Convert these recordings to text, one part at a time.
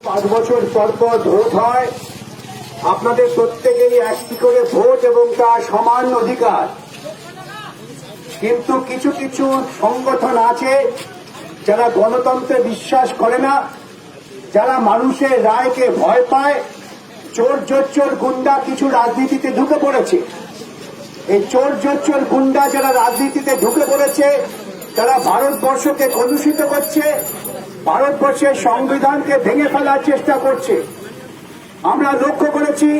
5 বছর পর পর ভোট হয়, আপনাদের প্রত্যেকেরই একটি করে ভোট এবং তার সমান অধিকার। কিন্তু কিছু কিছু সংগঠন আছে যারা গণতন্ত্রে বিশ্বাস করে না, যারা মানুষের রায়কে ভয় পায়। চোর জোচ্চোর গুন্ডা কিছু রাজনীতিতে ঢুকে পড়েছে। এই চোর জোচ্চোর গুন্ডা যারা রাজনীতিতে ঢুকে পড়েছে, তারা ভারতবর্ষকে কলুষিত করছে, ভারতবর্ষের সংবিধানকে ভেঙে ফেলার চেষ্টা করছে। আমরা লক্ষ্য করেছি,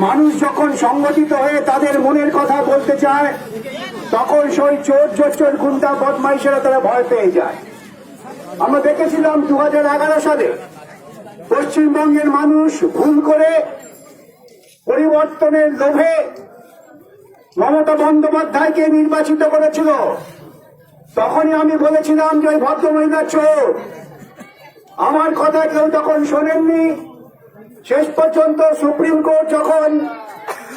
মানুষ যখন সংগঠিত হয়ে তাদের মনের কথা বলতে চায়, তখন সেই চোর জোচ্চোর গুন্ডা বদমাইশেরা তারা ভয় পেয়ে যায়। আমরা দেখেছিলাম 2011 সালে পশ্চিমবঙ্গের মানুষ ভুল করে পরিবর্তনের লোভে মমতা বন্দ্যোপাধ্যায়কে নির্বাচিত করেছিল। তখনই আমি বলেছিলাম যে ওই ভদ্রমহিলা চোর। আমার কথা কেউ তখন শোনেননি। শেষ পর্যন্ত সুপ্রিম কোর্ট যখন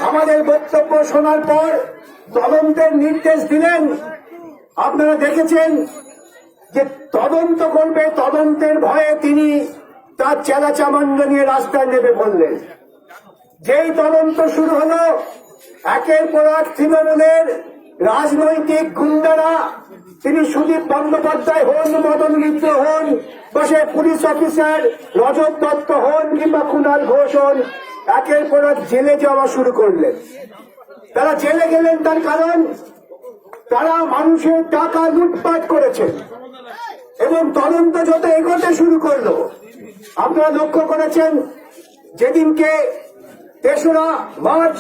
আমাদের বক্তব্য শোনার পর তদন্তের নির্দেশ দিলেন, আপনারা দেখেছেন যে তদন্ত করবে, তদন্তের ভয়ে তিনি তার চেলাচামুন্ড নিয়ে রাস্তায় নেমে পড়লেন। যেই তদন্ত শুরু হলো, একের পর এক তৃণমূলের রাজনৈতিক গুন্ডারা, তিনি সুদীপ বন্দ্যোপাধ্যায় হন, মদন মিত্র হন, বা সে পুলিশ অফিসার রজত দত্ত হন কিংবা কুণাল ঘোষ হন, একের পর এক জেলে যাওয়া শুরু করলেন। তারা জেলে গেলেন তার কারণ তারা মানুষের টাকা লুটপাট করেছেন। এবং তদন্ত যত এগোতে শুরু করলো, আপনারা লক্ষ্য করেছেন যেদিনকে 3রা মার্চ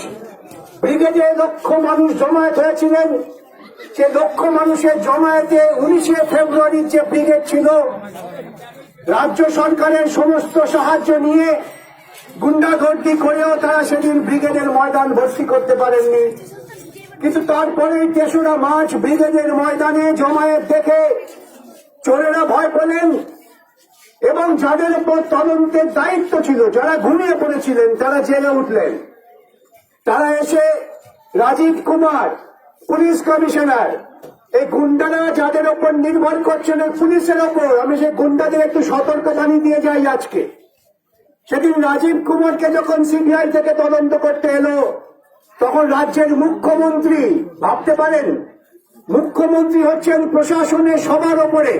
ব্রিগেডে লক্ষ মানুষ জমায়েত হয়েছিলেন, সে লক্ষ মানুষের জমায়েতে 19শে ফেব্রুয়ারির যে ব্রিগেড ছিল, রাজ্য সরকারের সমস্ত সাহায্য নিয়ে গুন্ডাগর্দি করেও তারা সেদিন ব্রিগেডের ময়দান ভর্তি করতে পারেননি। কিন্তু তারপরে 3রা মার্চ ব্রিগেডের ময়দানে জমায়েত দেখে চোরেরা ভয় পেলেন এবং যাদের উপর তদন্তের দায়িত্ব ছিল, যারা ঘুমিয়ে পড়েছিলেন, তারা জেলে উঠলেন। তারা এসে রাজীব কুমার, পুলিশ কমিশনার, এই গুন্ডারা যাদের ওপর নির্ভর করছেন পুলিশের ওপর, আমি সেই গুন্ডাদের একটু সতর্কবাণী দিয়ে যাই আজকে। সেদিন রাজীব কুমারকে যখন সিবিআই থেকে তদন্ত করতে এলো, তখন রাজ্যের মুখ্যমন্ত্রী, ভাবতে পারেন মুখ্যমন্ত্রী হচ্ছেন প্রশাসনের সবার ওপরে,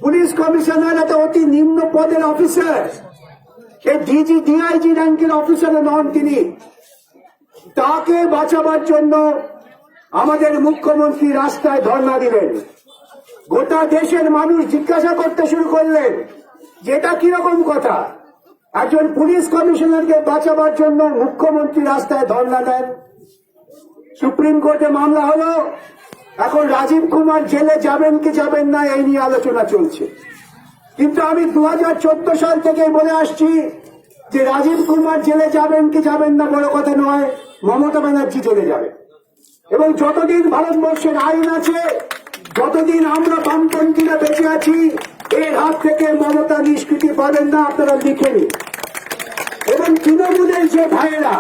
পুলিশ কমিশনার একটা অতি নিম্ন পদের অফিসার, এই ডিজি ডিআইজি র্যাঙ্কের অফিসার নন তিনি। তাকে বাঁচাবার জন্য আমাদের মুখ্যমন্ত্রী রাস্তায় ধর্ণা দিলেন। গোটা দেশের মানুষ জিজ্ঞাসা করতে শুরু করলেন, যেটা কিরকম কথা, একজন পুলিশ কমিশনারকে বাঁচাবার জন্য মুখ্যমন্ত্রী রাস্তায় ধর্ণা দেন। সুপ্রিম কোর্টে মামলা হলো, এখন রাজীব কুমার জেলে যাবেন কি যাবেন না এই নিয়ে আলোচনা চলছে। কিন্তু আমি 2014 সাল থেকে বলে আসছি যে রাজীব কুমার জেলে যাবেন কি যাবেন না বড় কথা নয়, মমতা ব্যানার্জি চলে যাবে। এবং যতদিন ভারতবর্ষের আইন আছে, যতদিন আমরা বামপন্থীরা বেঁচে আছি, এর হাত থেকে মমতা নিষ্কৃতি পাবেন না, আপনারা লিখে নিন। এবং তৃণমূলের যে ভাইয়েরা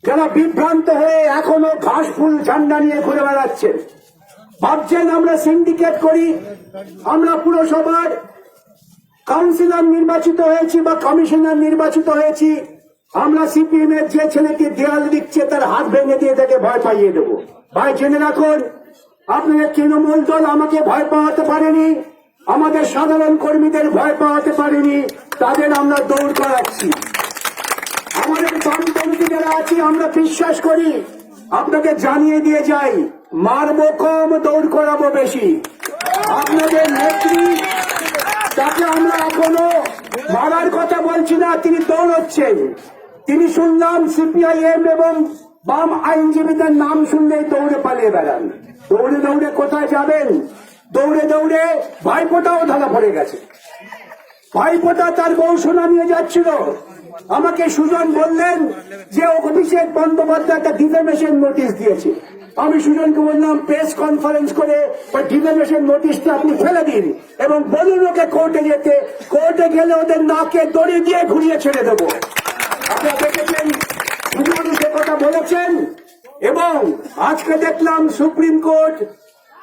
যারা বিভ্রান্ত হয়ে এখনো ঘাস ফুল ঝান্ডা নিয়ে ঘুরে বেড়াচ্ছেন, ভাবছেন আমরা সিন্ডিকেট করি, আমরা পুরসভার কাউন্সিলর নির্বাচিত হয়েছি বা কমিশনার নির্বাচিত হয়েছি, আমরা সিপিএম এর যে ছেলেটি দেয়াল দিচ্ছে তার হাত ভেঙে দিয়ে তাকে ভয় পাইয়ে দেবো। ভাই জেনে রাখুন, আপনাদের তৃণমূল দল আমাকে ভয় পাওয়াতে পারেনি, আমাদের সাধারণ কর্মীদের ভয় পাওয়াতে পারেনি, তাদের আমরা দৌড় করাচ্ছি। আমাদের বামপন্থী যারা আছি, আমরা বিশ্বাস করি, আপনাকে জানিয়ে দিয়ে যাই, মারবো কম, দৌড় করাবো বেশি। আপনাদের নেত্রী, তাকে আমরা এখনো মারার কথা বলছি না, তিনি দৌড়চ্ছেন। তিনি শুনলাম সিপিআইএম এবং বাম আইনজীবীদের নাম শুনলেই দৌড়ে পালিয়ে বেড়ান। দৌড়ে দৌড়ে কোথায় যাবেন? দৌড়ে দৌড়ে ভাইপোটাও ধরা পড়ে গেছে। ভাইপোটা তার বউ সোনা নিয়ে যাচ্ছিল। আমাকে সুজন বললেন যে অভিষেক বন্দ্যোপাধ্যায় একটা ডিফেমেশন নোটিশ দিয়েছে। আমি সুজনকে বললাম, প্রেস কনফারেন্স করে ওই ডিফেমেশন নোটিশটা আপনি ফেলে দিন এবং বলুন ওকে কোর্টে যেতে। কোর্টে গেলে ওদের নাকে দড়ি দিয়ে ঘুরিয়ে ছেড়ে দেবো। আপনারা দেখেছেন সুজন সে কথা বলেছেন। এবং আজকে দেখলাম সুপ্রিম কোর্ট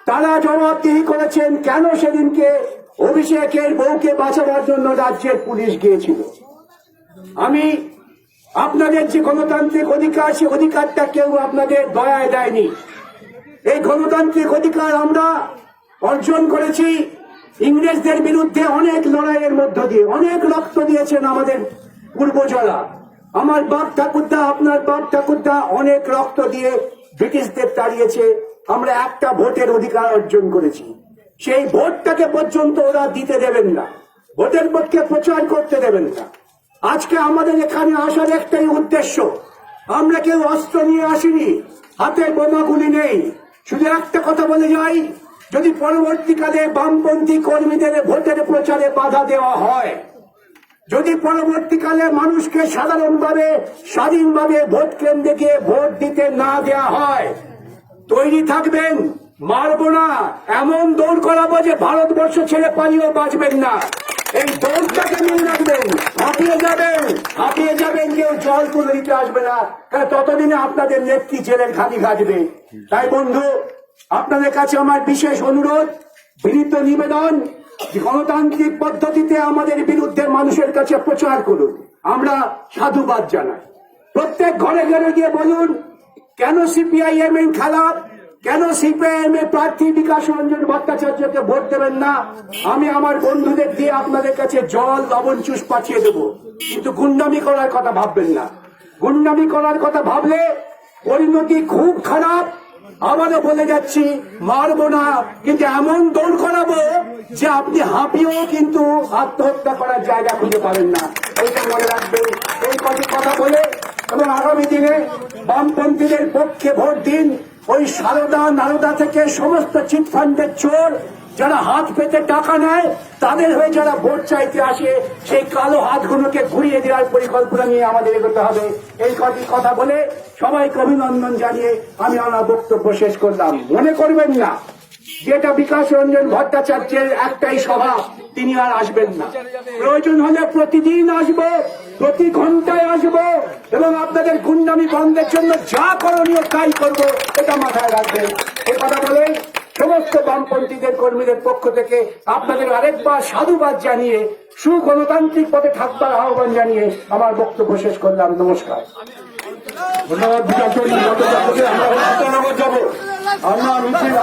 তারা জবাবদিহি করেছেন কেন সেদিনকে অভিষেকের বউকে বাঁচাবার জন্য রাজ্যের পুলিশ গিয়েছিল। আমি আপনাদের যে গণতান্ত্রিক অধিকার, সে অধিকারটা কেউ আপনাদের দয়ায় দেয়নি। এই গণতান্ত্রিক অধিকার আমরা অর্জন করেছি ইংরেজদের বিরুদ্ধে অনেক লড়াইয়ের মধ্য দিয়ে। অনেক রক্ত দিয়েছেন আমাদের পূর্বজরা। আমার বাপ ঠাকুরদা, আপনার বাপ ঠাকুরদা অনেক রক্ত দিয়ে ব্রিটিশদের তাড়িয়েছে। আমরা একটা ভোটের অধিকার অর্জন করেছি। সেই ভোটটাকে পর্যন্ত ওরা দিতে দেবেন না, ভোটের পক্ষে প্রচার করতে দেবেন না। আজকে আমাদের এখানে আসার একটাই উদ্দেশ্য, আমরা কেউ অস্ত্র নিয়ে আসিনি, হাতে বোমাগুলি নেই। শুধু একটা কথা বলে যাই, যদি পরবর্তীকালে বামপন্থী কর্মীদের ভোটের প্রচারে বাধা দেওয়া হয়, যদি পরবর্তীকালে মানুষকে সাধারণভাবে স্বাধীনভাবে ভোট কেন্দ্রে গিয়ে ভোট দিতে না দেওয়া হয়, তৈরি থাকবেন, মারবো না, এমন দৌড় করাবো যে ভারতবর্ষ ছেড়ে পালিয়েও বাঁচবেন না। এই দৌড়টাকে মনে রাখবেন। হাঁপিয়ে যাবেন, কেউ জল তুলে দিতে আসবে না, কারণ ততদিনে আপনাদের নেত্রী জেলের খালি ঘাটবে। তাই বন্ধু, আপনাদের কাছে আমার বিশেষ অনুরোধ, বিনীত নিবেদন, যে গণতান্ত্রিক পদ্ধতিতে আমাদের বিরুদ্ধে মানুষের কাছে প্রচার করুন। আমরা সাধুবাদ জানাই। প্রত্যেক ঘরে ঘরে গিয়ে বলুন কেন সিপিআইএম এর খেলাফ, কেন সিপিআইএম এর প্রার্থী বিকাশ রঞ্জন ভট্টাচার্যকে ভোট দেবেন না। আমি আমার বন্ধুদের দিয়ে আপনাদের কাছে জল, লবণ, চুষ পাঠিয়ে দেবো, কিন্তু গুন্ডামি করার কথা ভাববেন না। গুন্ডামি করার কথা ভাবলে পরিণতি খুব খারাপ। আবারও বলে যাচ্ছি, মারবো না, কিন্তু এমন দৌড় করাবো যে আপনি হাঁপিয়েও কিন্তু আত্মহত্যা করার জায়গা খুঁজে পাবেন না। এইটা মনে রাখবেন। এই কথা বলে এবং আগামী দিনে বামপন্থীদের পক্ষে ভোট দিন। ওই নারদা থেকে সমস্ত চিটফান্ডের চোর, যারা হাত পেতে টাকা নেয়, তাদের হয়ে যারা ভোট চাইতে আসে, সেই কালো হাতগুলোকে ঘুরিয়ে দেওয়ার পরিকল্পনা নিয়ে আমাদের এগোতে হবে। এই কথা বলে সবাইকে অভিনন্দন জানিয়ে আমি আমার বক্তব্য শেষ করলাম। মনে করবেন না যেটা বিকাশ রঞ্জন ভট্টাচার্যের একটাই সভা, তিনি আর আসবেন না। প্রয়োজন হলে প্রতিদিন আসবো, প্রতি ঘন্টায় আসবো, এবং আপনাদের গুন্ডামি বন্ধের জন্য যা করণীয় তাই করবো, এটা মাথায় রাখবেন। এই কথা বলে সমস্ত বামপন্থীদের কর্মীদের পক্ষ থেকে আপনাদের আরেকবার সাধুবাদ জানিয়ে সুগণতান্ত্রিক পথে থাকবার আহ্বান জানিয়ে আমার বক্তব্য শেষ করলাম। নমস্কার। ধন্যবাদ। আমরা মিছিল